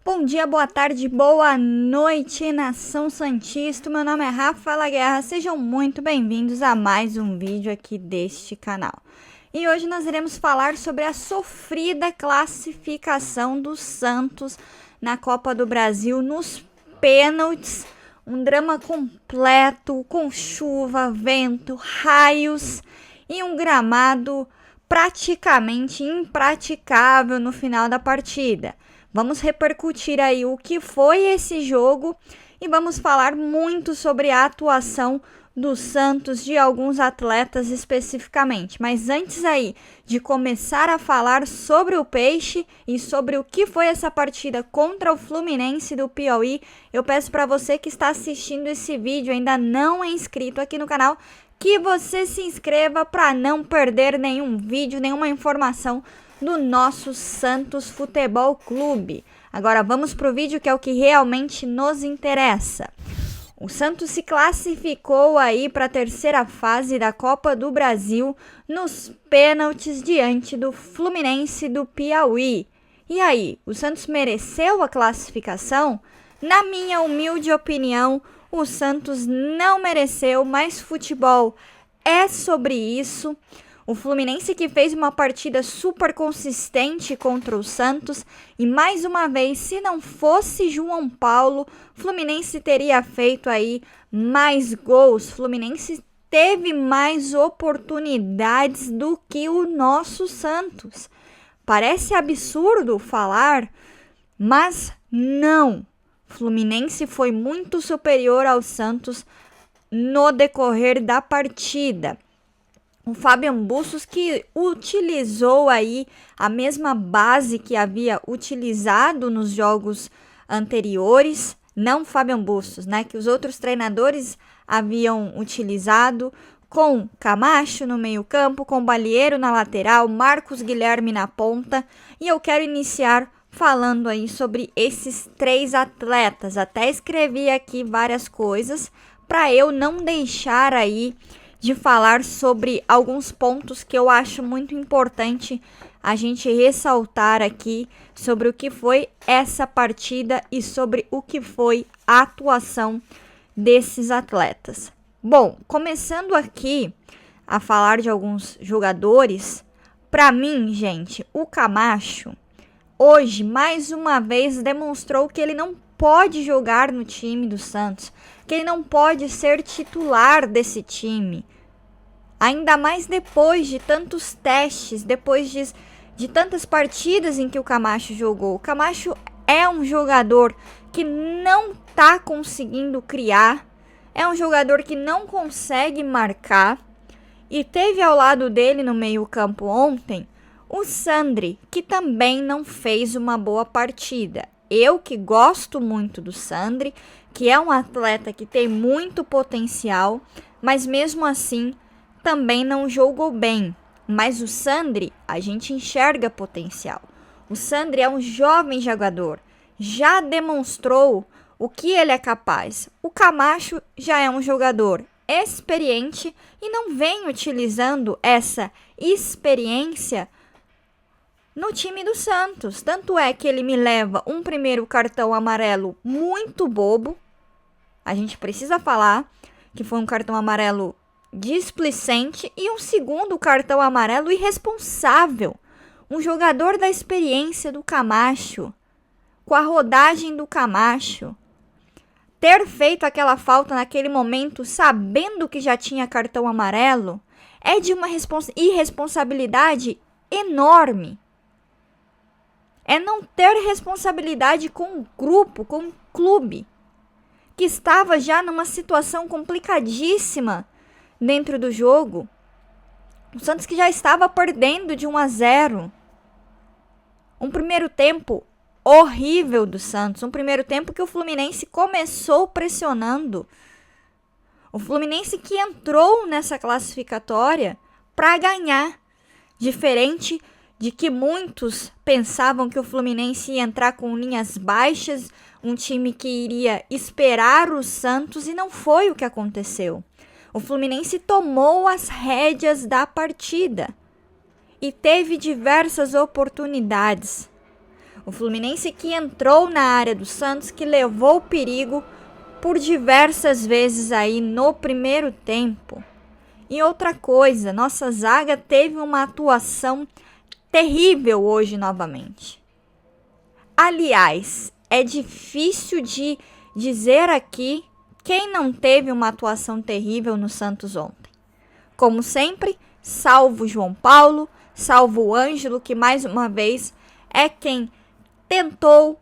Bom dia, boa tarde, boa noite, nação santista. Meu nome é Rafaela Guerra, sejam muito bem-vindos a mais um vídeo aqui deste canal. E hoje nós iremos falar sobre a sofrida classificação do Santos na Copa do Brasil nos pênaltis. Um drama completo, com chuva, vento, raios e um gramado praticamente impraticável no final da partida. Vamos repercutir aí o que foi esse jogo e vamos falar muito sobre a atuação do Santos, de alguns atletas especificamente. Mas antes aí de começar a falar sobre o Peixe e sobre o que foi essa partida contra o Fluminense do Piauí, eu peço para você que está assistindo esse vídeo e ainda não é inscrito aqui no canal, que você se inscreva para não perder nenhum vídeo, nenhuma informação do nosso Santos Futebol Clube. Agora vamos para o vídeo, que é o que realmente nos interessa. O Santos se classificou aí para a terceira fase da Copa do Brasil nos pênaltis diante do Fluminense do Piauí. E aí, o Santos mereceu a classificação? Na minha humilde opinião, o Santos não mereceu, mas futebol é sobre isso. O Fluminense que fez uma partida super consistente contra o Santos e mais uma vez, se não fosse João Paulo, o Fluminense teria feito aí mais gols. O Fluminense teve mais oportunidades do que o nosso Santos. Parece absurdo falar, mas não. O Fluminense foi muito superior ao Santos no decorrer da partida. O Fabian Bustos, que utilizou aí a mesma base que havia utilizado nos jogos anteriores, não Fabian Bustos, né, que os outros treinadores haviam utilizado, com Camacho no meio-campo, com Balieiro na lateral, Marcos Guilherme na ponta. E eu quero iniciar falando aí sobre esses três atletas. Até escrevi aqui várias coisas para eu não deixar aí de falar sobre alguns pontos que eu acho muito importante a gente ressaltar aqui sobre o que foi essa partida e sobre o que foi a atuação desses atletas. Bom, começando aqui a falar de alguns jogadores, para mim, gente, o Camacho hoje mais uma vez demonstrou que ele não pode jogar no time do Santos, que ele não pode ser titular desse time. Ainda mais depois de tantos testes, depois de tantas partidas em que o Camacho jogou. O Camacho é um jogador que não está conseguindo criar, é um jogador que não consegue marcar. E teve ao lado dele no meio-campo ontem o Sandri, que também não fez uma boa partida. Eu que gosto muito do Sandri, que é um atleta que tem muito potencial, mas mesmo assim também não jogou bem. Mas o Sandri, a gente enxerga potencial. O Sandri é um jovem jogador, já demonstrou o que ele é capaz. O Camacho já é um jogador experiente e não vem utilizando essa experiência no time do Santos. Tanto é que ele me leva um primeiro cartão amarelo muito bobo. A gente precisa falar que foi um cartão amarelo displicente e um segundo cartão amarelo irresponsável. Um jogador da experiência do Camacho, com a rodagem do Camacho, ter feito aquela falta naquele momento, sabendo que já tinha cartão amarelo, é de uma irresponsabilidade enorme. É não ter responsabilidade com o grupo, com o clube, que estava já numa situação complicadíssima dentro do jogo. O Santos que já estava perdendo de 1-0. Um primeiro tempo horrível do Santos. Um primeiro tempo que o Fluminense começou pressionando. O Fluminense que entrou nessa classificatória para ganhar. Diferente de que muitos pensavam que o Fluminense ia entrar com linhas baixas, um time que iria esperar o Santos, e não foi o que aconteceu. O Fluminense tomou as rédeas da partida e teve diversas oportunidades. O Fluminense que entrou na área do Santos, que levou o perigo por diversas vezes aí no primeiro tempo. E outra coisa, nossa zaga teve uma atuação terrível hoje novamente. Aliás, é difícil de dizer aqui quem não teve uma atuação terrível no Santos ontem. Como sempre, salvo João Paulo, salvo o Ângelo, que mais uma vez é quem tentou.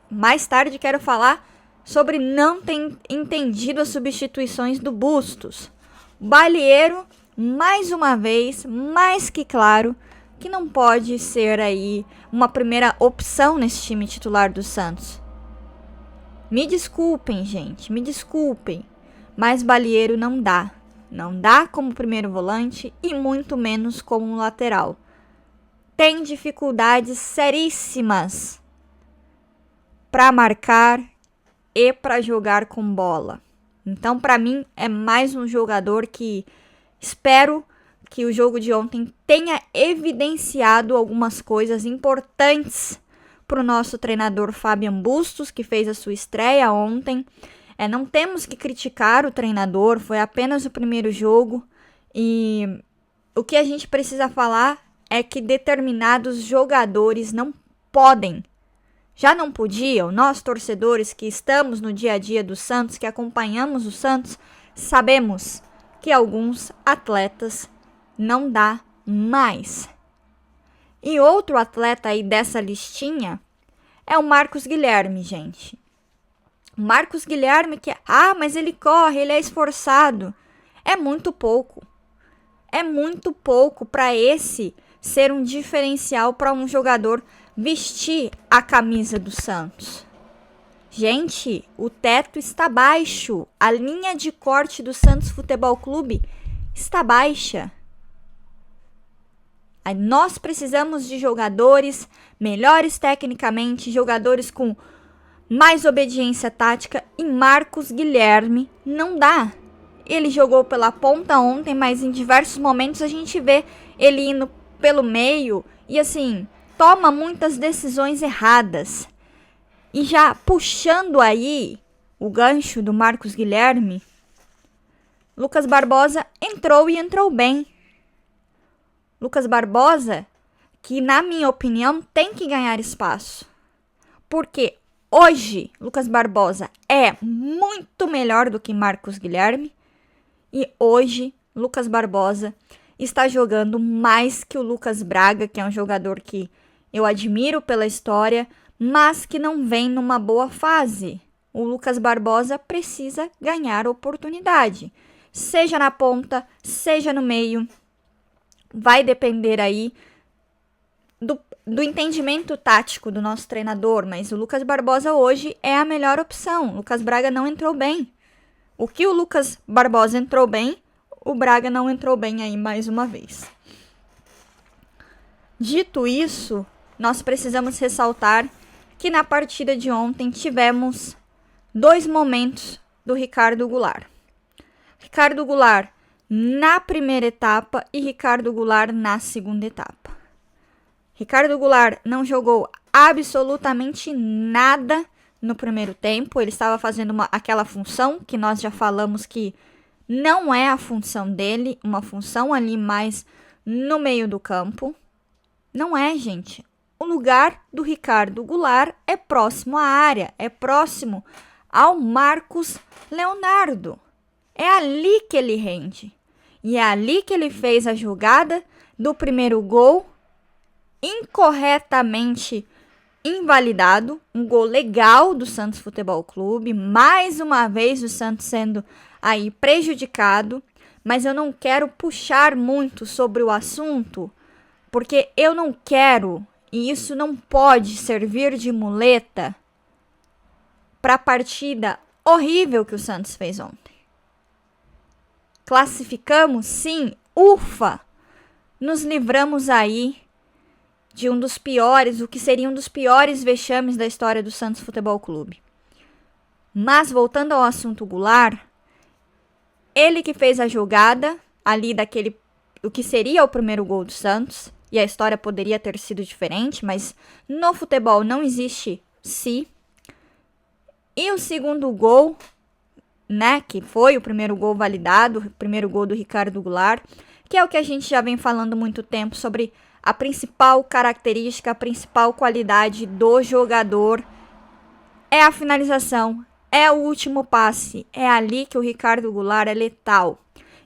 Mais tarde quero falar sobre não ter entendido as substituições do Bustos. Balieiro, mais uma vez, mais que claro, que não pode ser aí uma primeira opção nesse time titular do Santos. Me desculpem, gente, me desculpem, mas Balieiro não dá. Não dá como primeiro volante e muito menos como um lateral. Tem dificuldades seríssimas para marcar e para jogar com bola. Então, para mim, é mais um jogador que espero que o jogo de ontem tenha evidenciado algumas coisas importantes para o nosso treinador Fabian Bustos, que fez a sua estreia ontem. Não temos que criticar o treinador, foi apenas o primeiro jogo. E o que a gente precisa falar é que determinados jogadores não podem. Já não podiam, nós torcedores que estamos no dia a dia do Santos, que acompanhamos o Santos, sabemos que alguns atletas não dá mais. E outro atleta aí dessa listinha é o Marcos Guilherme, gente. O Marcos Guilherme que, mas ele corre, ele é esforçado. É muito pouco. É muito pouco para esse ser um diferencial para um jogador vestir a camisa do Santos. Gente, o teto está baixo. A linha de corte do Santos Futebol Clube está baixa. Nós precisamos de jogadores melhores tecnicamente, jogadores com mais obediência tática, e Marcos Guilherme não dá. Ele jogou pela ponta ontem, mas em diversos momentos a gente vê ele indo pelo meio e assim, toma muitas decisões erradas. E já puxando aí o gancho do Marcos Guilherme, Lucas Barbosa entrou e entrou bem. Lucas Barbosa, que na minha opinião tem que ganhar espaço. Porque hoje Lucas Barbosa é muito melhor do que Marcos Guilherme. E hoje Lucas Barbosa está jogando mais que o Lucas Braga, que é um jogador que eu admiro pela história, mas que não vem numa boa fase. O Lucas Barbosa precisa ganhar oportunidade, seja na ponta, seja no meio. Vai depender aí do entendimento tático do nosso treinador, mas o Lucas Barbosa hoje é a melhor opção. O Lucas Braga não entrou bem. O que o Lucas Barbosa entrou bem, o Braga não entrou bem aí mais uma vez. Dito isso, nós precisamos ressaltar que na partida de ontem tivemos 2 momentos do Ricardo Goulart. Ricardo Goulart na primeira etapa e Ricardo Goulart na segunda etapa. Ricardo Goulart não jogou absolutamente nada no primeiro tempo. Ele estava fazendo aquela função que nós já falamos que não é a função dele, uma função ali mais no meio do campo. Não é, gente. O lugar do Ricardo Goulart é próximo à área, é próximo ao Marcos Leonardo. É ali que ele rende. E é ali que ele fez a jogada do primeiro gol, incorretamente invalidado. Um gol legal do Santos Futebol Clube. Mais uma vez o Santos sendo aí prejudicado. Mas eu não quero puxar muito sobre o assunto, porque eu não quero, e isso não pode servir de muleta para a partida horrível que o Santos fez ontem. Classificamos, sim, ufa! Nos livramos aí de um dos piores, o que seria um dos piores vexames da história do Santos Futebol Clube. Mas voltando ao assunto Goulart, ele que fez a jogada ali o que seria o primeiro gol do Santos, e a história poderia ter sido diferente, mas no futebol não existe se. E o segundo gol, né, que foi o primeiro gol validado, o primeiro gol do Ricardo Goulart, que é o que a gente já vem falando há muito tempo sobre a principal característica, a principal qualidade do jogador é a finalização, é o último passe, é ali que o Ricardo Goulart é letal.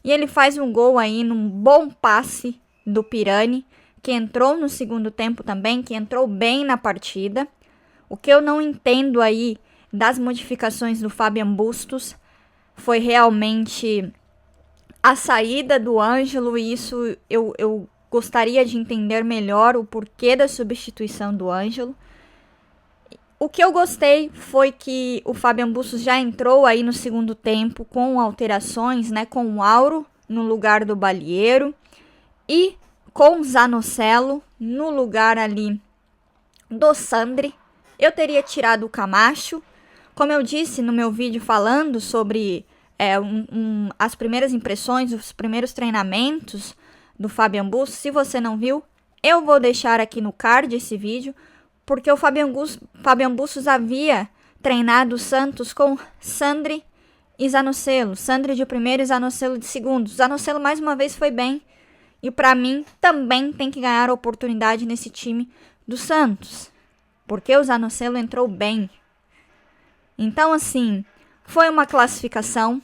E ele faz um gol aí num bom passe do Pirani, que entrou no segundo tempo também, que entrou bem na partida. O que eu não entendo aí das modificações do Fabian Bustos foi realmente a saída do Ângelo, e isso eu gostaria de entender melhor o porquê da substituição do Ângelo. O que eu gostei foi que o Fabian Bustos já entrou aí no segundo tempo com alterações, né, com o Auro no lugar do Balieiro e com o Zanocelo no lugar ali do Sandri. Eu teria tirado o Camacho. Como eu disse no meu vídeo falando sobre as primeiras impressões, os primeiros treinamentos do Fabian Bustos, se você não viu, eu vou deixar aqui no card esse vídeo, porque o Fabian Bustos havia treinado o Santos com Sandri e Zanocelo. Sandri de primeiro e Zanocelo de segundo. Zanocelo mais uma vez foi bem. E para mim também tem que ganhar oportunidade nesse time do Santos. Porque o Zanocelo entrou bem. Então, assim, foi uma classificação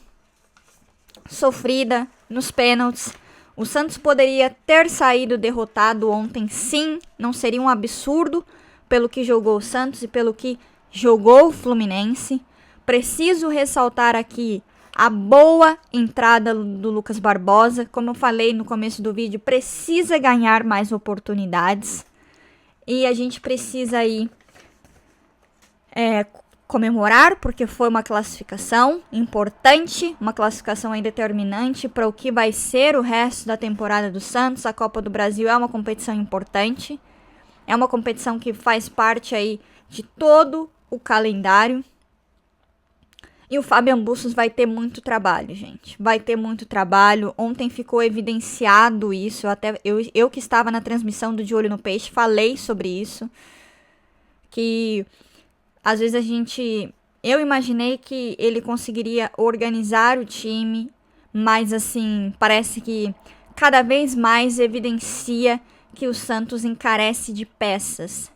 sofrida nos pênaltis. O Santos poderia ter saído derrotado ontem, sim. Não seria um absurdo pelo que jogou o Santos e pelo que jogou o Fluminense. Preciso ressaltar aqui a boa entrada do Lucas Barbosa. Como eu falei no começo do vídeo, precisa ganhar mais oportunidades. E a gente precisa aí comemorar, porque foi uma classificação importante, uma classificação aí determinante para o que vai ser o resto da temporada do Santos. A Copa do Brasil é uma competição importante. É uma competição que faz parte aí de todo o calendário. E o Fabian Bustos vai ter muito trabalho, gente. Vai ter muito trabalho. Ontem ficou evidenciado isso. Até eu que estava na transmissão do De Olho no Peixe falei sobre isso. Que às vezes eu imaginei que ele conseguiria organizar o time, mas assim, parece que cada vez mais evidencia que o Santos encarece de peças.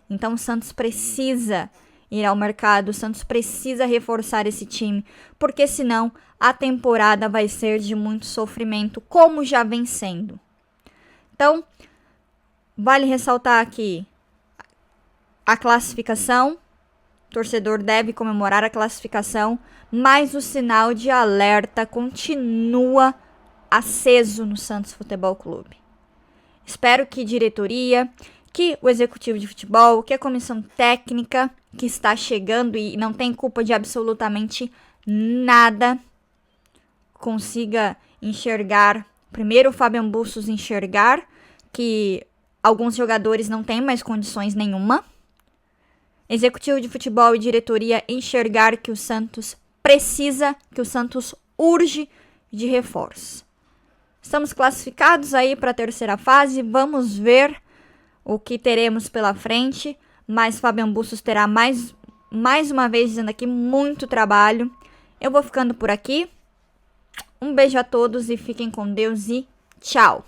Então o Santos precisa ir ao mercado, o Santos precisa reforçar esse time, porque senão a temporada vai ser de muito sofrimento, como já vem sendo. Então, vale ressaltar aqui a classificação. O torcedor deve comemorar a classificação, mas o sinal de alerta continua aceso no Santos Futebol Clube. Espero que diretoria, que o executivo de futebol, que a comissão técnica que está chegando e não tem culpa de absolutamente nada, consiga enxergar, primeiro o Fabian Bustos enxergar que alguns jogadores não têm mais condições nenhuma. Executivo de futebol e diretoria enxergar que o Santos precisa, que o Santos urge de reforço. Estamos classificados aí para a terceira fase, vamos ver o que teremos pela frente, mas Fabian Bustos terá mais uma vez dizendo aqui muito trabalho. Eu vou ficando por aqui. Um beijo a todos e fiquem com Deus e tchau!